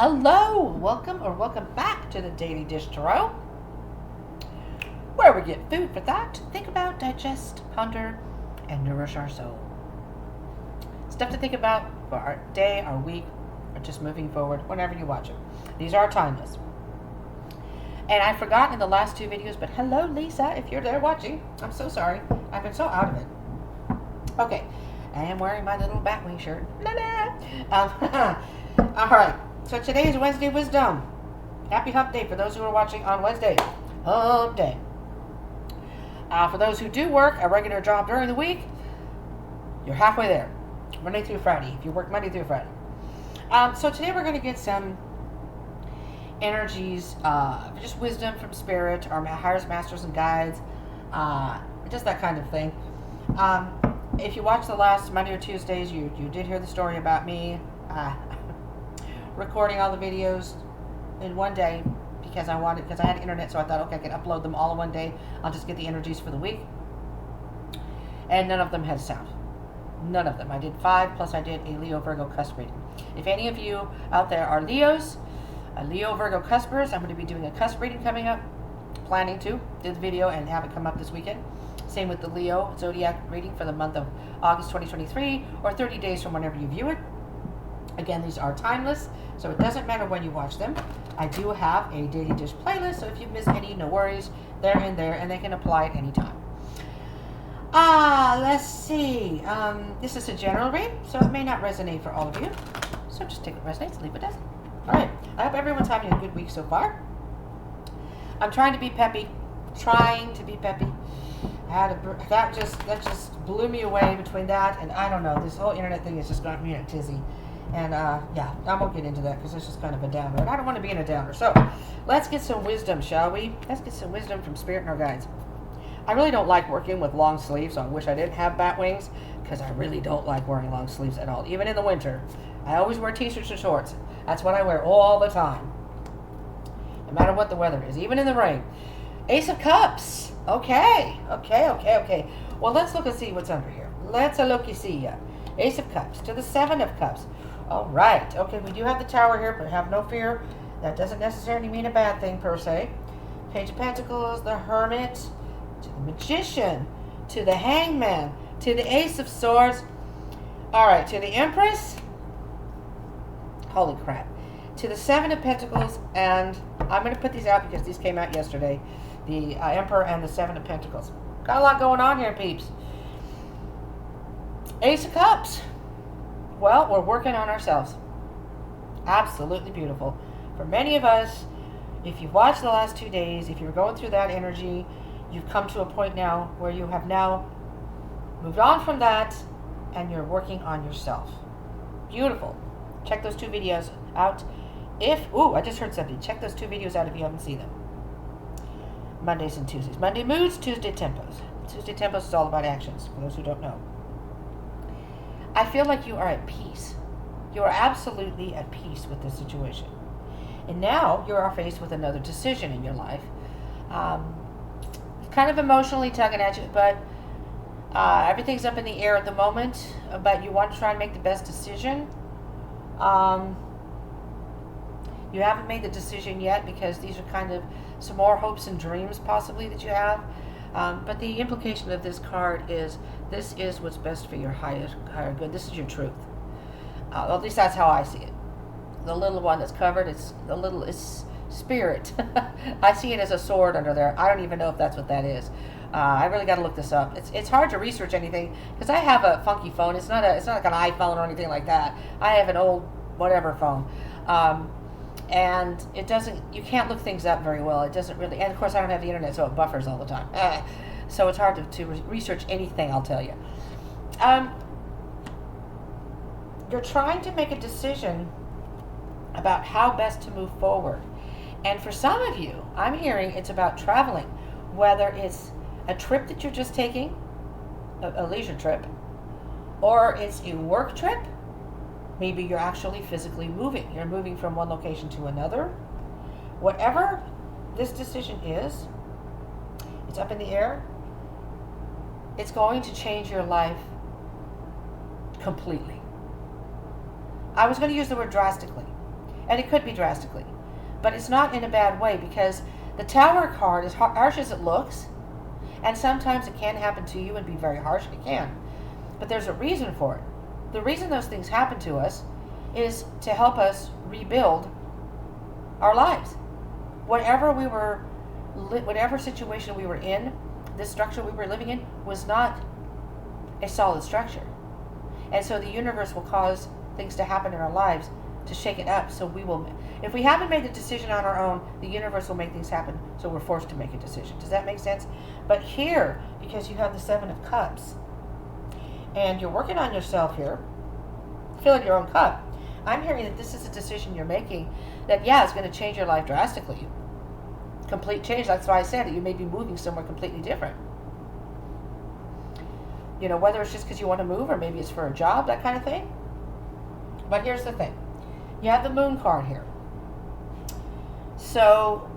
Hello, welcome back to the Daily Dish Tarot, where we get food for thought, think about, digest, ponder, and nourish our soul. Stuff to think about for our day, our week, or just moving forward, whenever you watch it. These are timeless. And I forgot in the last two videos, but hello, Lisa, if you're there watching. I'm so sorry. I've been so out of it. Okay, I am wearing my little Batwing shirt. La la. All right. So today is Wednesday Wisdom. Happy Hump Day for those who are watching on Wednesday. Hump Day. For those who do work a regular job during the week, you're halfway there. Monday through Friday, if you work Monday through Friday. So today we're going to get some energies, just wisdom from Spirit, our higher masters and guides, just that kind of thing. If you watched the last Monday or Tuesdays, you did hear the story about me recording all the videos in one day because I had internet, so I thought, okay, I can upload them all in one day. I'll just get the energies for the week. And none of them had sound. None of them. I did 5, plus I did a Leo Virgo cusp reading. If any of you out there are Leos, Leo Virgo cuspers, I'm going to be doing a cusp reading coming up. Planning to do the video and have it come up this weekend. Same with the Leo Zodiac reading for the month of August 2023, or 30 days from whenever you view it. Again, these are timeless, so it doesn't matter when you watch them. I do have a Daily Dish playlist, so if you miss any, no worries. They're in there, and they can apply at any time. Let's see. This is a general read, so it may not resonate for all of you. So just take what resonates, leave it doesn't. All right. I hope everyone's having a good week so far. I'm trying to be peppy. That just blew me away between that and I don't know. This whole internet thing has just got me in a tizzy. And yeah, I won't get into that because it's just kind of a downer. And I don't want to be in a downer. So let's get some wisdom, shall we? Let's get some wisdom from Spirit and our guides. I really don't like working with long sleeves, so I wish I didn't have bat wings because I really don't like wearing long sleeves at all. Even in the winter. I always wear t-shirts and shorts. That's what I wear all the time. No matter what the weather is, even in the rain. Ace of Cups. Okay. Well, let's look and see what's under here. Let's look and see. Ace of Cups to the 7 of Cups. All right. Okay, we do have the Tower here, but have no fear. That doesn't necessarily mean a bad thing per se. Page of Pentacles, the Hermit, to the Magician, to the Hangman, to the Ace of Swords. All right, to the Empress. Holy crap. To the 7 of Pentacles, and I'm going to put these out because these came out yesterday. The Emperor and the 7 of Pentacles. Got a lot going on here, peeps. Ace of Cups. Well, we're working on ourselves. Absolutely beautiful. For many of us, if you've watched the last 2 days, if you're going through that energy, you've come to a point now where you have now moved on from that and you're working on yourself. Beautiful. Check those 2 videos out. I just heard something. Check those 2 videos out if you haven't seen them. Mondays and Tuesdays. Monday moods, Tuesday tempos. Tuesday tempos is all about actions, for those who don't know. I feel like you are at peace. You are absolutely at peace with this situation. And now you are faced with another decision in your life. Kind of emotionally tugging at you, but everything's up in the air at the moment. But you want to try and make the best decision. You haven't made the decision yet because these are kind of some more hopes and dreams possibly that you have. But the implication of this card is this is what's best for your higher good. This is your truth. At least that's how I see it. The little one that's covered, it's spirit. I see it as a sword under there. I don't even know if that's what that is. I really got to look this up. It's hard to research anything because I have a funky phone. It's not like an iPhone or anything like that. I have an old whatever phone. And it doesn't, you can't look things up very well. It doesn't really, and of course I don't have the internet, so it buffers all the time. So it's hard to research anything, I'll tell you. You're trying to make a decision about how best to move forward. And for some of you, I'm hearing it's about traveling, whether it's a trip that you're just taking, a leisure trip, or it's a work trip. Maybe you're actually physically moving. You're moving from one location to another. Whatever this decision is, it's up in the air. It's going to change your life completely. I was going to use the word drastically. And it could be drastically. But it's not in a bad way, because the Tower card, as harsh as it looks, and sometimes it can happen to you and be very harsh, it can. But there's a reason for it. The reason those things happen to us is to help us rebuild our lives. Whatever situation we were in, this structure we were living in was not a solid structure. And so the universe will cause things to happen in our lives to shake it up. So if we haven't made the decision on our own, the universe will make things happen. So we're forced to make a decision. Does that make sense? But here, because you have the Seven of Cups, and you're working on yourself here, filling your own cup, I'm hearing that this is a decision you're making that, yeah, is going to change your life drastically. Complete change. That's why I said it. You may be moving somewhere completely different. Whether it's just because you want to move, or maybe it's for a job, that kind of thing. But here's the thing. You have the Moon card here. So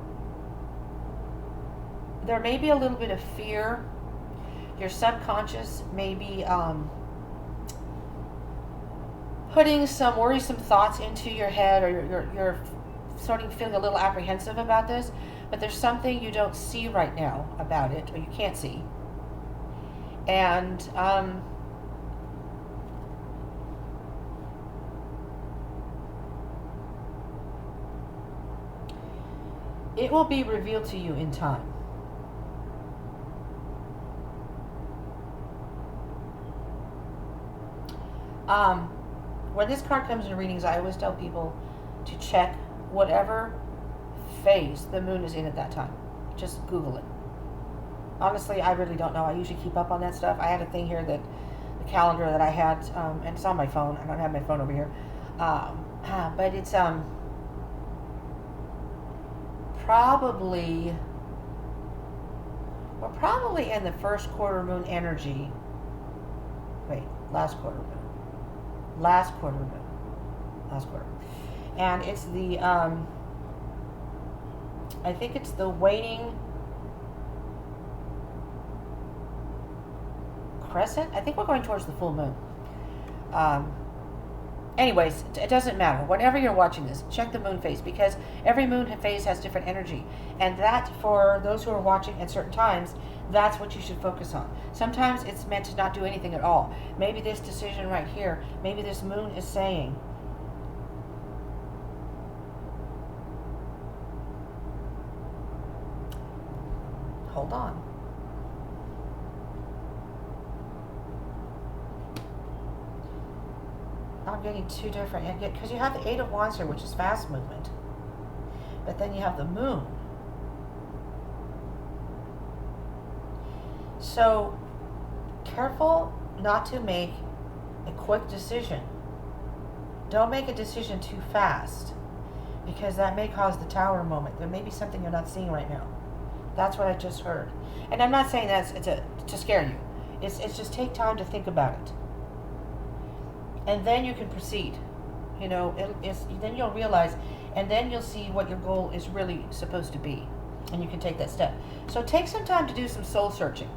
there may be a little bit of fear. Your subconscious may be putting some worrisome thoughts into your head, or you're sort of feeling a little apprehensive about this, but there's something you don't see right now about it, or you can't see. And it will be revealed to you in time. When this card comes in readings, I always tell people to check whatever phase the moon is in at that time. Just Google it. Honestly, I really don't know. I usually keep up on that stuff. I had a thing here, that the calendar that I had, and it's on my phone. I don't have my phone over here. But it's we're probably in the first quarter moon energy. Wait, last quarter moon. And it's the, I think it's the waning crescent. I think we're going towards the full moon. Anyways, it doesn't matter. Whenever you're watching this, check the moon phase, because every moon phase has different energy. And that, for those who are watching at certain times, that's what you should focus on. Sometimes it's meant to not do anything at all. Maybe this decision right here, maybe this moon is saying, hold on. I'm getting two different, because you have the Eight of Wands here, which is fast movement. But then you have the moon. So, careful not to make a quick decision. Don't make a decision too fast, because that may cause the Tower moment. There may be something you're not seeing right now. That's what I just heard. And I'm not saying that's to scare you. It's just take time to think about it. And then you can proceed. Then you'll realize, and then you'll see what your goal is really supposed to be. And you can take that step. So take some time to do some soul searching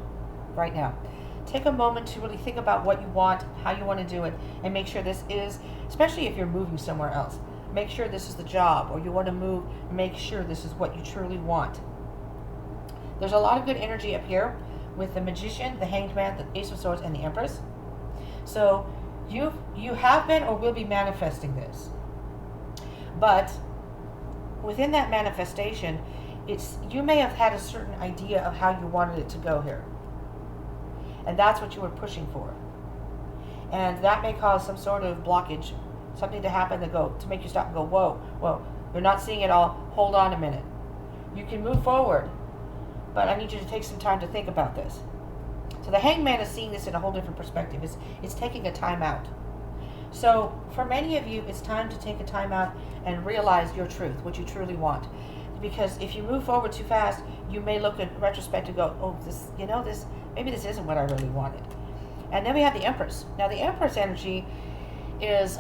right now. Take a moment to really think about what you want, how you want to do it, and make sure this is, especially if you're moving somewhere else, make sure this is the job, or you want to move, make sure this is what you truly want. There's a lot of good energy up here with the Magician, the Hanged Man, the Ace of Swords, and the Empress. So you have been or will be manifesting this. But within that manifestation, you may have had a certain idea of how you wanted it to go here. And that's what you were pushing for. And that may cause some sort of blockage, something to happen to make you stop and go, whoa, you're not seeing it all. Hold on a minute. You can move forward, but I need you to take some time to think about this. So the Hanged Man is seeing this in a whole different perspective. It's taking a time out. So for many of you, it's time to take a time out and realize your truth, what you truly want. Because if you move forward too fast, you may look in retrospect and go, oh, maybe this isn't what I really wanted. And then we have the Empress. Now the Empress energy is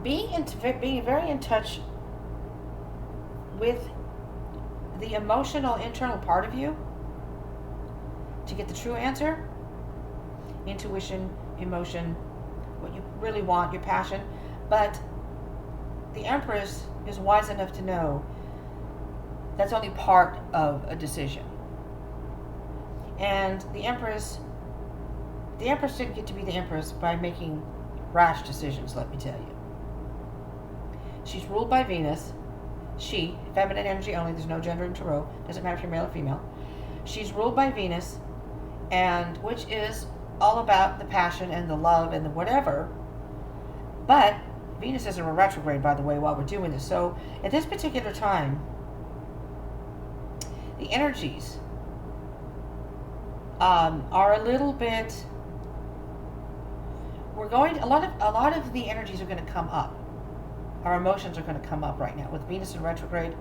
being very in touch with the emotional internal part of you to get the true answer. Intuition, emotion, what you really want, your passion. But the Empress is wise enough to know that's only part of a decision. And the Empress didn't get to be the Empress by making rash decisions, let me tell you. She's ruled by Venus. She, feminine energy only, there's no gender in Tarot, doesn't matter if you're male or female. She's ruled by Venus, and which is all about the passion and the love and the whatever. But Venus is in a retrograde, by the way, while we're doing this. So at this particular time, the energies are a little bit. A lot of the energies are going to come up. Our emotions are going to come up right now with Venus in retrograde,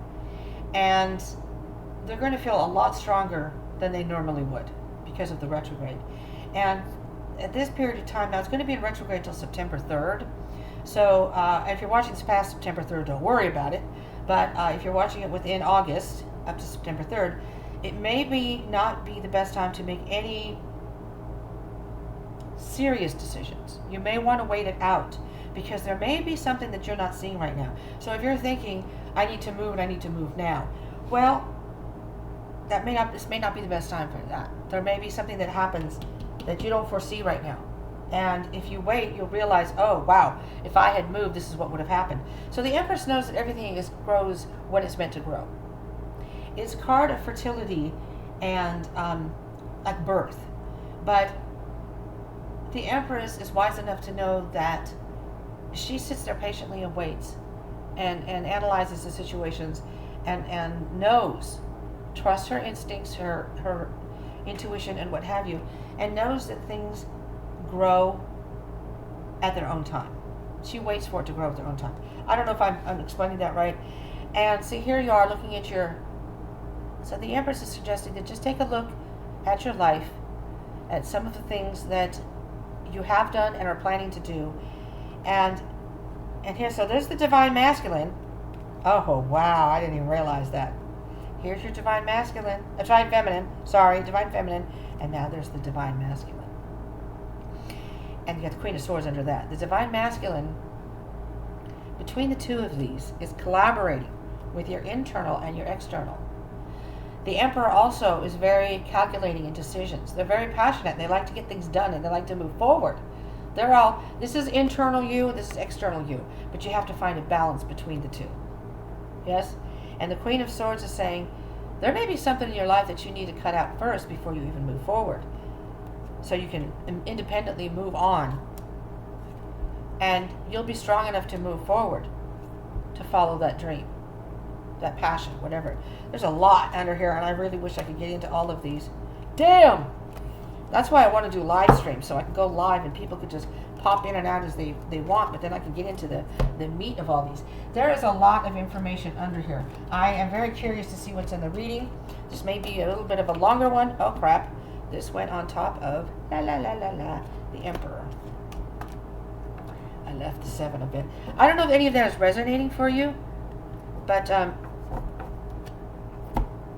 and they're going to feel a lot stronger than they normally would because of the retrograde. And at this period of time, now it's going to be in retrograde until September 3rd. So if you're watching this past September 3rd, don't worry about it. But if you're watching it within August up to September 3rd, it may not be the best time to make any serious decisions. You may want to wait it out because there may be something that you're not seeing right now. So if you're thinking, I need to move and I need to move now, well, this may not be the best time for that. There may be something that happens that you don't foresee right now. And if you wait, you'll realize, oh, wow, if I had moved, this is what would have happened. So the Empress knows that everything grows when it's meant to grow. It's a card of fertility and like birth. But the Empress is wise enough to know that she sits there patiently and waits and analyzes the situations and trusts her instincts, her intuition and what have you, and knows that things grow at their own time. She waits for it to grow at their own time. I don't know if I'm explaining that right. And see, here you are looking at so the Empress is suggesting that just take a look at your life, at some of the things that you have done and are planning to do. And here, so there's the Divine Masculine. Oh, wow, I didn't even realize that. Here's your Divine Masculine, Divine Feminine, and now there's the Divine Masculine. And you got the Queen of Swords under that. The Divine Masculine, between the two of these, is collaborating with your internal and your external. The Emperor also is very calculating in decisions. They're very passionate. They like to get things done and they like to move forward. This is internal you, this is external you. But you have to find a balance between the two. Yes? And the Queen of Swords is saying, there may be something in your life that you need to cut out first before you even move forward. So you can independently move on. And you'll be strong enough to move forward, to follow that dream, that passion, whatever. There's a lot under here, and I really wish I could get into all of these. Damn! That's why I want to do live streams, so I can go live and people could just pop in and out as they want, but then I can get into the meat of all these. There is a lot of information under here. I am very curious to see what's in the reading. This may be a little bit of a longer one. Oh, crap. This went on top of the Emperor. I left the 7 a bit. I don't know if any of that is resonating for you, but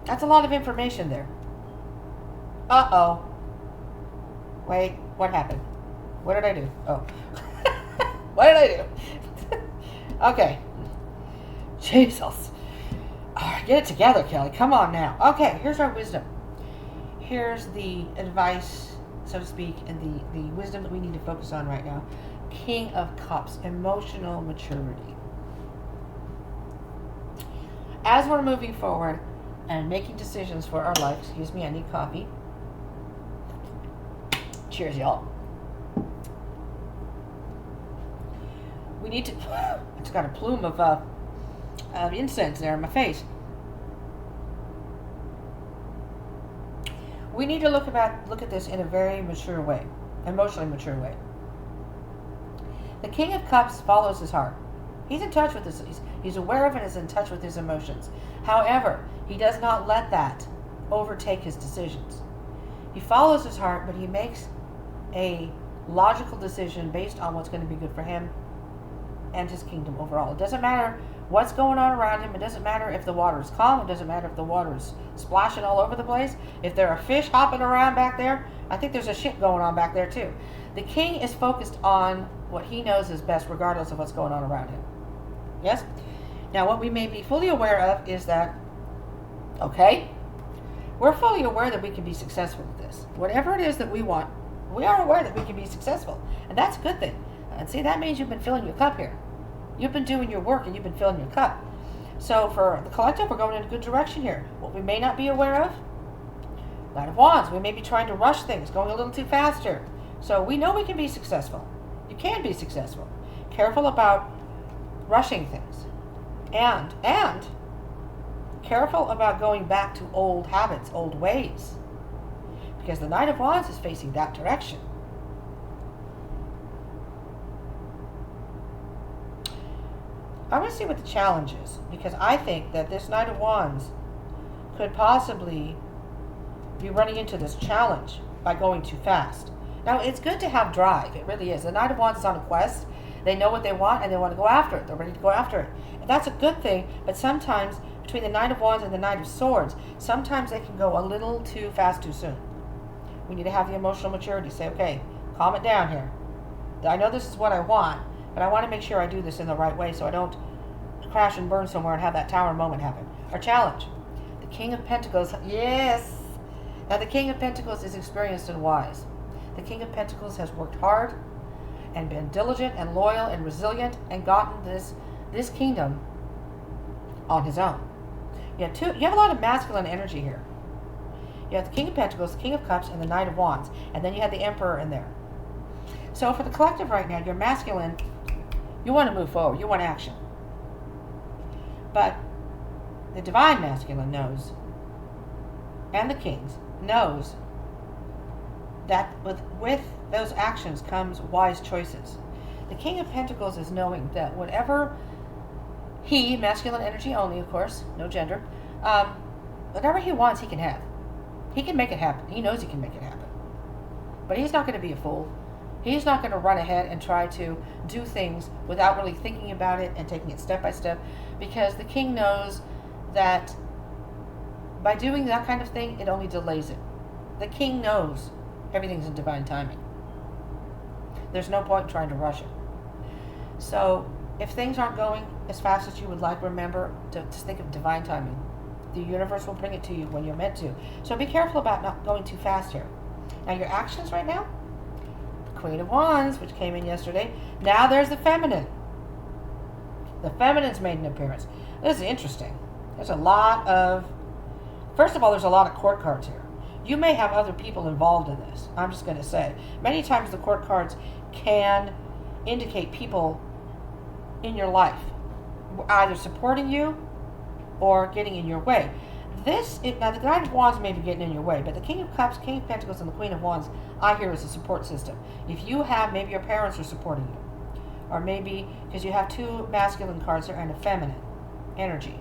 that's a lot of information there. Uh-oh. Wait, what happened? What did I do? Oh. What did I do? Okay. Jesus. All right, get it together, Kelly. Come on now. Okay, here's our wisdom. Here's the advice, so to speak, and the wisdom that we need to focus on right now. King of Cups, emotional maturity. As we're moving forward and making decisions for our life, excuse me, I need coffee. Cheers, y'all. We need to, it's got a plume of incense there in my face. We need to look at this in a very mature way, emotionally mature way. The King of Cups follows his heart. He's in touch with this. He's aware of it and is in touch with his emotions. However, he does not let that overtake his decisions. He follows his heart, but he makes a logical decision based on what's going to be good for him and his kingdom overall. It doesn't matter what's going on around him. It doesn't matter if the water is calm. It doesn't matter if the water is splashing all over the place. If there are fish hopping around back there, I think there's a shit going on back there too. The king is focused on what he knows is best regardless of what's going on around him. Yes? Now, what we may be fully aware of is that, okay, we're fully aware that we can be successful with this. Whatever it is that we want, we are aware that we can be successful. And that's a good thing. And see, that means you've been filling your cup here. You've been doing your work and you've been filling your cup. So for the collective, we're going in a good direction here. What we may not be aware of, Knight of Wands. We may be trying to rush things, going a little too fast here. So we know we can be successful. You can be successful. Careful about rushing things. And careful about going back to old habits, old ways. Because the Knight of Wands is facing that direction. I want to see what the challenge is, because I think that this Knight of Wands could possibly be running into this challenge by going too fast. Now, it's good to have drive. It really is. The Knight of Wands is on a quest. They know what they want and they want to go after it. They're ready to go after it. And that's a good thing, but sometimes between the Knight of Wands and the Knight of Swords, sometimes they can go a little too fast too soon. We need to have the emotional maturity. Say, okay, calm it down here. I know this is what I want, but I want to make sure I do this in the right way so I don't crash and burn somewhere and have that tower moment happen. Our challenge. The King of Pentacles. Yes! Now, the King of Pentacles is experienced and wise. The King of Pentacles has worked hard and been diligent and loyal and resilient and gotten this kingdom on his own. You have a lot of masculine energy here. You have the King of Pentacles, the King of Cups, and the Knight of Wands. And then you have the Emperor in there. So for the collective right now, you're masculine. You want to move forward. You want action. But the Divine Masculine knows, and the Kings knows, that with those actions comes wise choices. The King of Pentacles is knowing that whatever he, masculine energy only, of course, no gender, whatever he wants, he can have. He can make it happen. He knows he can make it happen. But he's not going to be a fool. He's not going to run ahead and try to do things without really thinking about it and taking it step by step, because the King knows that by doing that kind of thing, it only delays it. The King knows everything's in divine timing. There's no point in trying to rush it. So if things aren't going as fast as you would like, remember to think of divine timing. The universe will bring it to you when you're meant to. So be careful about not going too fast here. Now, your actions right now, the Queen of Wands, which came in yesterday. Now there's the Feminine. The Feminine's made an appearance. This is interesting. There's a lot of, first of all, there's a lot of court cards here. You may have other people involved in this. I'm just going to say. Many times the court cards can indicate people in your life, either supporting you or getting in your way. Now the Knight of Wands may be getting in your way, but the King of Cups, King of Pentacles, and the Queen of Wands, I hear, is a support system. If you have, maybe your parents are supporting you, or maybe because you have two masculine cards there and a feminine energy.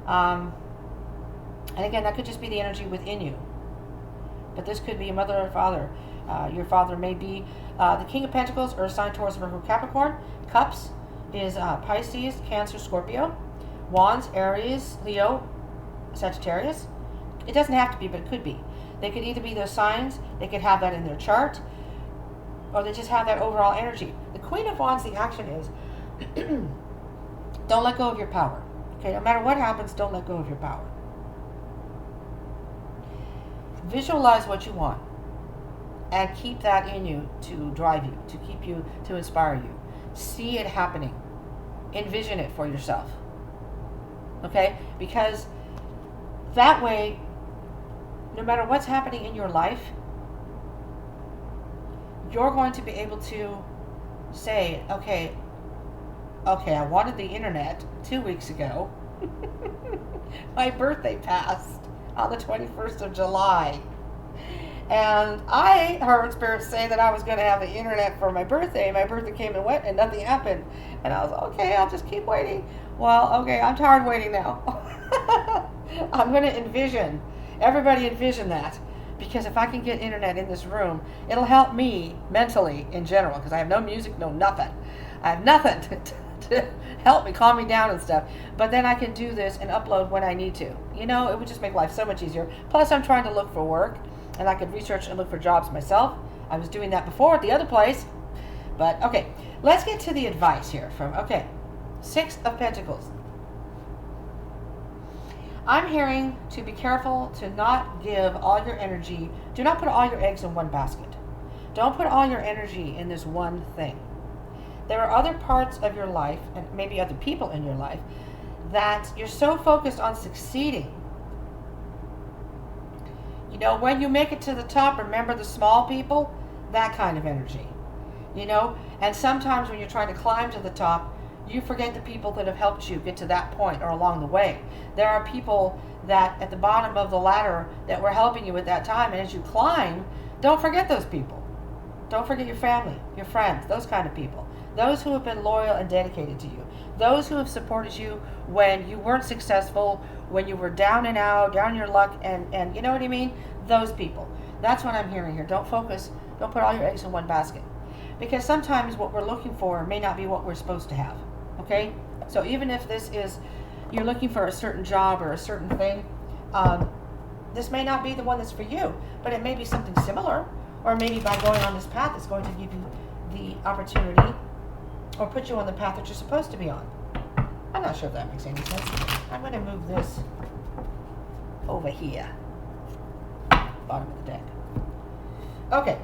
And again, that could just be the energy within you. But this could be a mother or father. Your father may be the King of Pentacles, Earth sign, Taurus, Virgo, Capricorn. Cups is Pisces, Cancer, Scorpio. Wands, Aries, Leo, Sagittarius. It doesn't have to be, but it could be. They could either be those signs, they could have that in their chart, or they just have that overall energy. The Queen of Wands, the action is, don't let go of your power. Okay, no matter what happens, don't let go of your power. Visualize what you want and keep that in you to drive you, to keep you, to inspire you. See it happening. Envision it for yourself. Okay? Because that way, no matter what's happening in your life, you're going to be able to say, okay, I wanted the internet 2 weeks ago. My birthday passed on the 21st of July. And I heard Spirit say that I was going to have the internet for my birthday. My birthday came and went and nothing happened. And I was, okay, I'll just keep waiting. Well, okay, I'm tired of waiting now. I'm going to envision, everybody envision that. Because if I can get internet in this room, it'll help me mentally in general. Because I have no music, no nothing. I have nothing to help me, calm me down and stuff. But then I can do this and upload when I need to. You know, it would just make life so much easier. Plus, I'm trying to look for work. And I could research and look for jobs myself. I was doing that before at the other place. But okay, let's get to the advice here from, okay, Six of Pentacles. I'm hearing to be careful to not give all your energy. Do not put all your eggs in one basket. Don't put all your energy in this one thing. There are other parts of your life, and maybe other people in your life, that you're so focused on succeeding. You know, when you make it to the top, remember the small people, that kind of energy. You know, and sometimes when you're trying to climb to the top, you forget the people that have helped you get to that point or along the way. There are people that at the bottom of the ladder that were helping you at that time, and as you climb, don't forget those people. Don't forget your family, your friends, those kind of people. Those who have been loyal and dedicated to you. Those who have supported you when you weren't successful, when you were down and out, down your luck, and you know what I mean? Those people. That's what I'm hearing here. Don't put all your eggs in one basket. Because sometimes what we're looking for may not be what we're supposed to have. Okay? So even if this is, you're looking for a certain job or a certain thing, this may not be the one that's for you, but it may be something similar, or maybe by going on this path, it's going to give you the opportunity or put you on the path that you're supposed to be on. I'm not sure if that makes any sense. I'm going to move this over here. Bottom of the deck. Okay.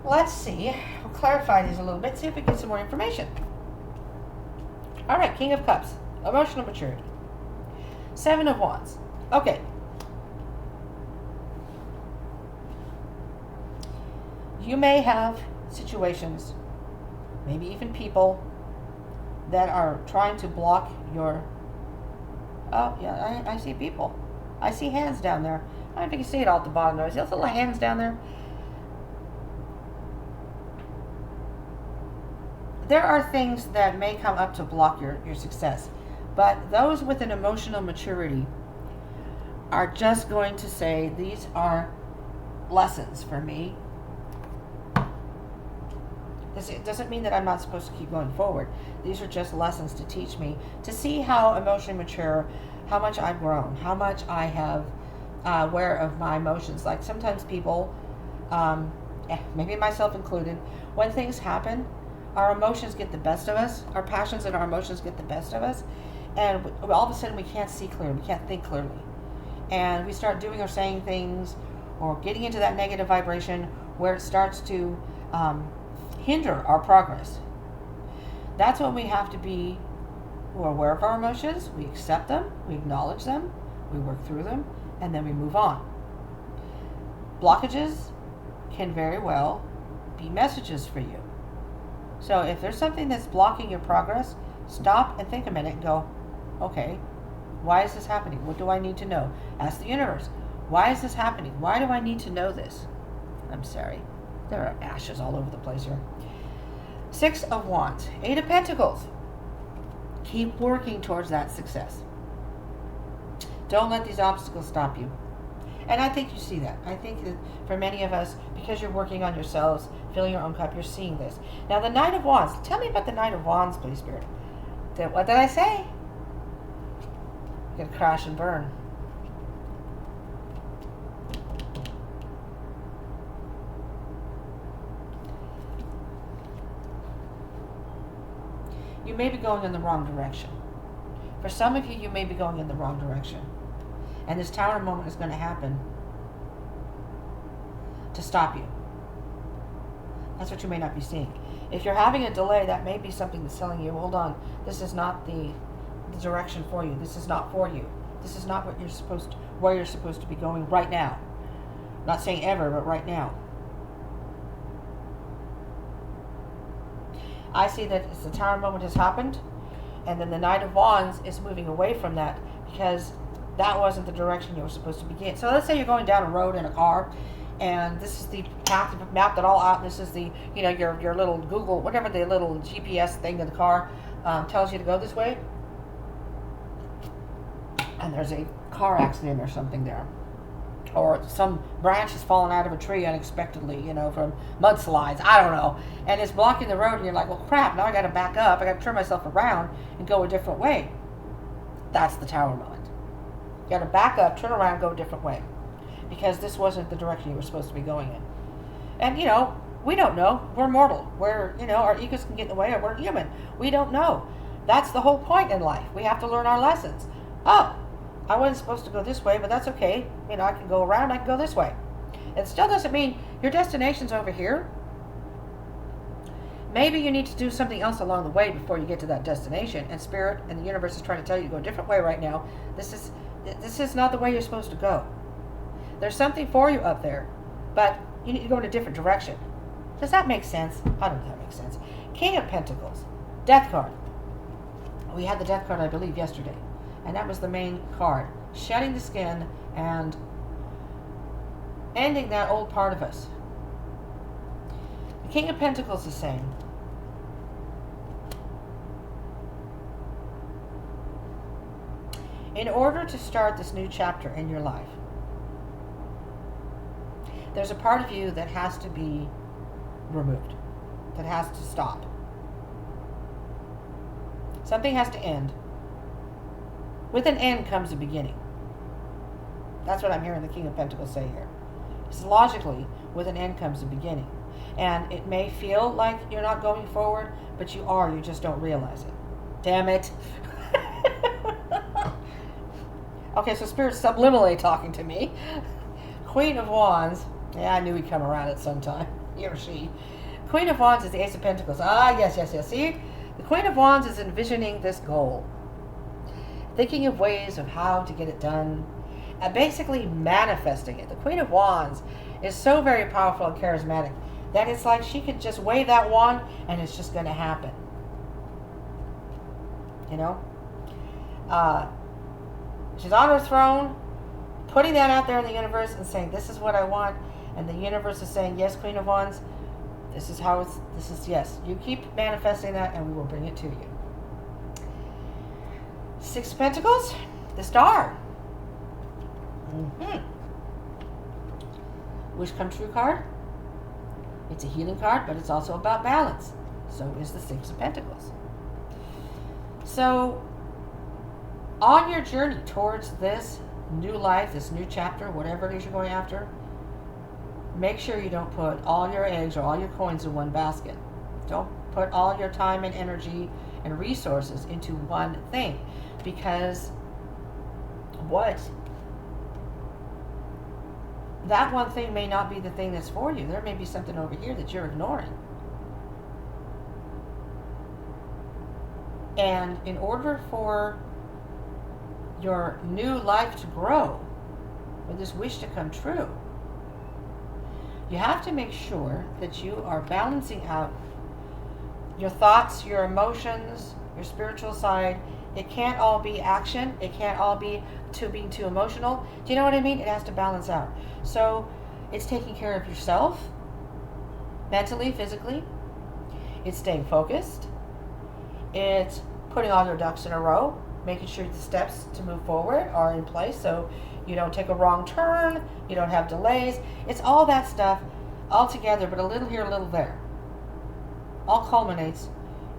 Let's see. We'll clarify these a little bit, see if we get some more information. All right, King of Cups, emotional maturity. Seven of Wands. Okay. You may have situations, maybe even people, that are trying to block your... Oh, yeah, I see people. I see hands down there. I don't know if you can see it all at the bottom there. See those little hands down there? There are things that may come up to block your success, but those with an emotional maturity are just going to say, these are lessons for me. It doesn't mean that I'm not supposed to keep going forward. These are just lessons to teach me, to see how emotionally mature, how much I've grown, how much I have aware of my emotions. Like sometimes people, maybe myself included, when things happen, our emotions get the best of us, our passions and our emotions get the best of us, and all of a sudden we can't see clearly, we can't think clearly. And we start doing or saying things or getting into that negative vibration where it starts to hinder our progress. That's when we have to be aware of our emotions, we accept them, we acknowledge them, we work through them, and then we move on. Blockages can very well be messages for you. So if there's something that's blocking your progress, stop and think a minute and go, okay, why is this happening? What do I need to know? Ask the universe, why is this happening? Why do I need to know this? I'm sorry. There are ashes all over the place here. Six of Wands. Eight of Pentacles. Keep working towards that success. Don't let these obstacles stop you. And I think you see that. I think that for many of us, because you're working on yourselves, filling your own cup, you're seeing this. Now, the Knight of Wands. Tell me about the Knight of Wands, please, Spirit. What did I say? You're going to crash and burn. You may be going in the wrong direction. For some of you, you may be going in the wrong direction. And this Tower moment is going to happen to stop you. That's what you may not be seeing. If you're having a delay, that may be something that's telling you, hold on, this is not the direction for you. This is not for you. This is not what you're supposed to, where you're supposed to be going right now. I'm not saying ever, but right now. I see that the Tower moment has happened, and then the Knight of Wands is moving away from that because that wasn't the direction you were supposed to begin. So let's say you're going down a road in a car, and this is the path you've mapped it all out. This is the, you know, your little Google, whatever the little GPS thing in the car tells you to go this way. And there's a car accident or something there. Or some branch has fallen out of a tree unexpectedly, you know, from mudslides. I don't know. And it's blocking the road, and you're like, well, crap, now I got to back up. I got to turn myself around and go a different way. That's the Tower moment. You got to back up, turn around, go a different way. Because this wasn't the direction you were supposed to be going in. And, we don't know. We're mortal. Our egos can get in the way, or we're human. We don't know. That's the whole point in life. We have to learn our lessons. Oh, I wasn't supposed to go this way, but that's okay. I can go around, I can go this way. It still doesn't mean your destination's over here. Maybe you need to do something else along the way before you get to that destination, and Spirit and the universe is trying to tell you to go a different way right now. This is not the way you're supposed to go. There's something for you up there, but you need to go in a different direction. Does that make sense? I don't know if that makes sense. King of Pentacles, Death card. We had the Death card, I believe, yesterday, and that was the main card. Shedding the skin and ending that old part of us. The King of Pentacles is saying, in order to start this new chapter in your life, there's a part of you that has to be removed, that has to stop. Something has to end. With an end comes a beginning. That's what I'm hearing the King of Pentacles say here. It's logically, with an end comes a beginning. And it may feel like you're not going forward, but you are. You just don't realize it. Damn it. Okay, so Spirit's subliminally talking to me. Queen of Wands. Yeah, I knew he'd come around at some time. He or she. Queen of Wands is the Ace of Pentacles. Ah, yes. See? The Queen of Wands is envisioning this goal. Thinking of ways of how to get it done. And basically manifesting it. The Queen of Wands is so very powerful and charismatic that it's like she could just wave that wand and it's just going to happen. She's on her throne, putting that out there in the universe and saying, this is what I want. And the universe is saying, yes, Queen of Wands, yes. You keep manifesting that and we will bring it to you. Six of Pentacles, the Star. Wish come true card. It's a healing card, but it's also about balance. So is the Six of Pentacles. So, on your journey towards this new life, this new chapter, whatever it is you're going after, make sure you don't put all your eggs or all your coins in one basket. Don't put all your time and energy and resources into one thing, because that one thing may not be the thing that's for you. There may be something over here that you're ignoring. And in order for your new life to grow, or this wish to come true, you have to make sure that you are balancing out your thoughts, your emotions, your spiritual side. It can't all be action. It can't all be being too emotional. Do you know what I mean? It has to balance out. So it's taking care of yourself, mentally, physically. It's staying focused. It's putting all your ducks in a row, making sure the steps to move forward are in place so you don't take a wrong turn, you don't have delays. It's all that stuff all together, but a little here, a little there. All culminates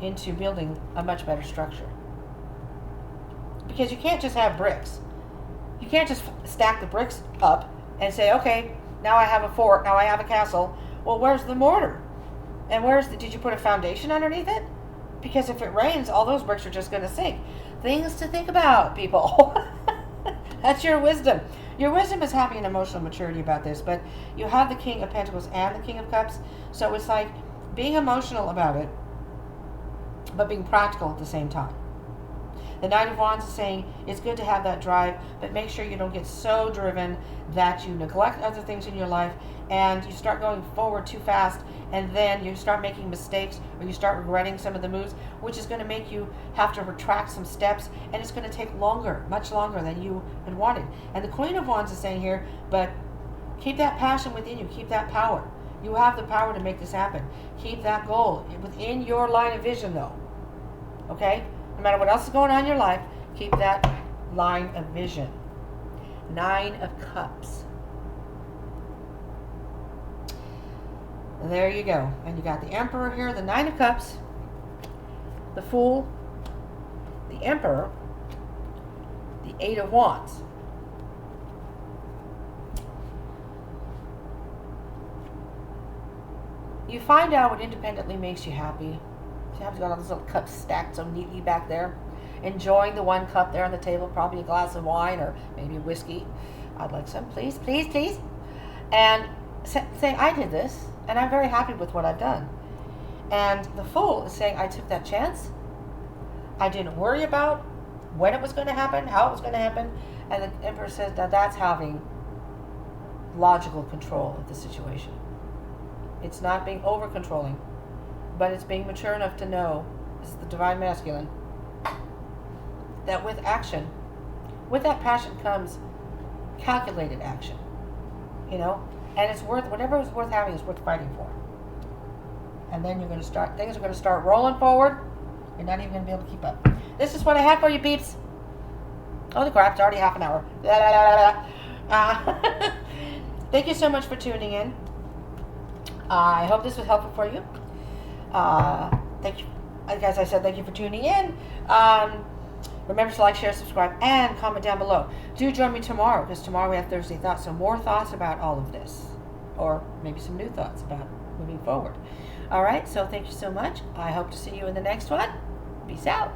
into building a much better structure. Because you can't just have bricks. You can't just stack the bricks up and say, okay, now I have a fort, now I have a castle. Well, where's the mortar? And did you put a foundation underneath it? Because if it rains, all those bricks are just going to sink. Things to think about, people. That's your wisdom. Your wisdom is having an emotional maturity about this, but you have the King of Pentacles and the King of Cups, so it's like being emotional about it, but being practical at the same time. The Knight of Wands is saying it's good to have that drive, but make sure you don't get so driven that you neglect other things in your life and you start going forward too fast, and then you start making mistakes or you start regretting some of the moves, which is going to make you have to retract some steps, and it's going to take longer, much longer than you had wanted. And the Queen of Wands is saying here, but keep that passion within you, keep that power. You have the power to make this happen. Keep that goal within your line of vision, though. Okay? No matter what else is going on in your life, keep that line of vision. Nine of Cups. And there you go. And you got the Emperor here, the Nine of Cups, the Fool, the Emperor, the Eight of Wands. you find out what independently makes you happy. You have got all those little cups stacked so neatly back there, enjoying the one cup there on the table, probably a glass of wine or maybe whiskey. I'd like some, please, please, please. And saying, I did this, and I'm very happy with what I've done. And the fool is saying, I took that chance. I didn't worry about when it was going to happen, how it was going to happen. And the emperor says that that's having logical control of the situation. It's not being over-controlling, but it's being mature enough to know, this is the divine masculine, that with action, with that passion comes calculated action, you know, and it's worth, whatever is worth having is worth fighting for. And then you're going to start, things are going to start rolling forward. You're not even going to be able to keep up. This is what I have for you, peeps. Oh, the crap, it's already half an hour. Thank you so much for tuning in. I hope this was helpful for you. Thank you. As I said, thank you for tuning in. Remember to like, share, subscribe, and comment down below. Do join me tomorrow, because tomorrow we have Thursday Thoughts. So more thoughts about all of this. Or maybe some new thoughts about moving forward. All right, so thank you so much. I hope to see you in the next one. Peace out.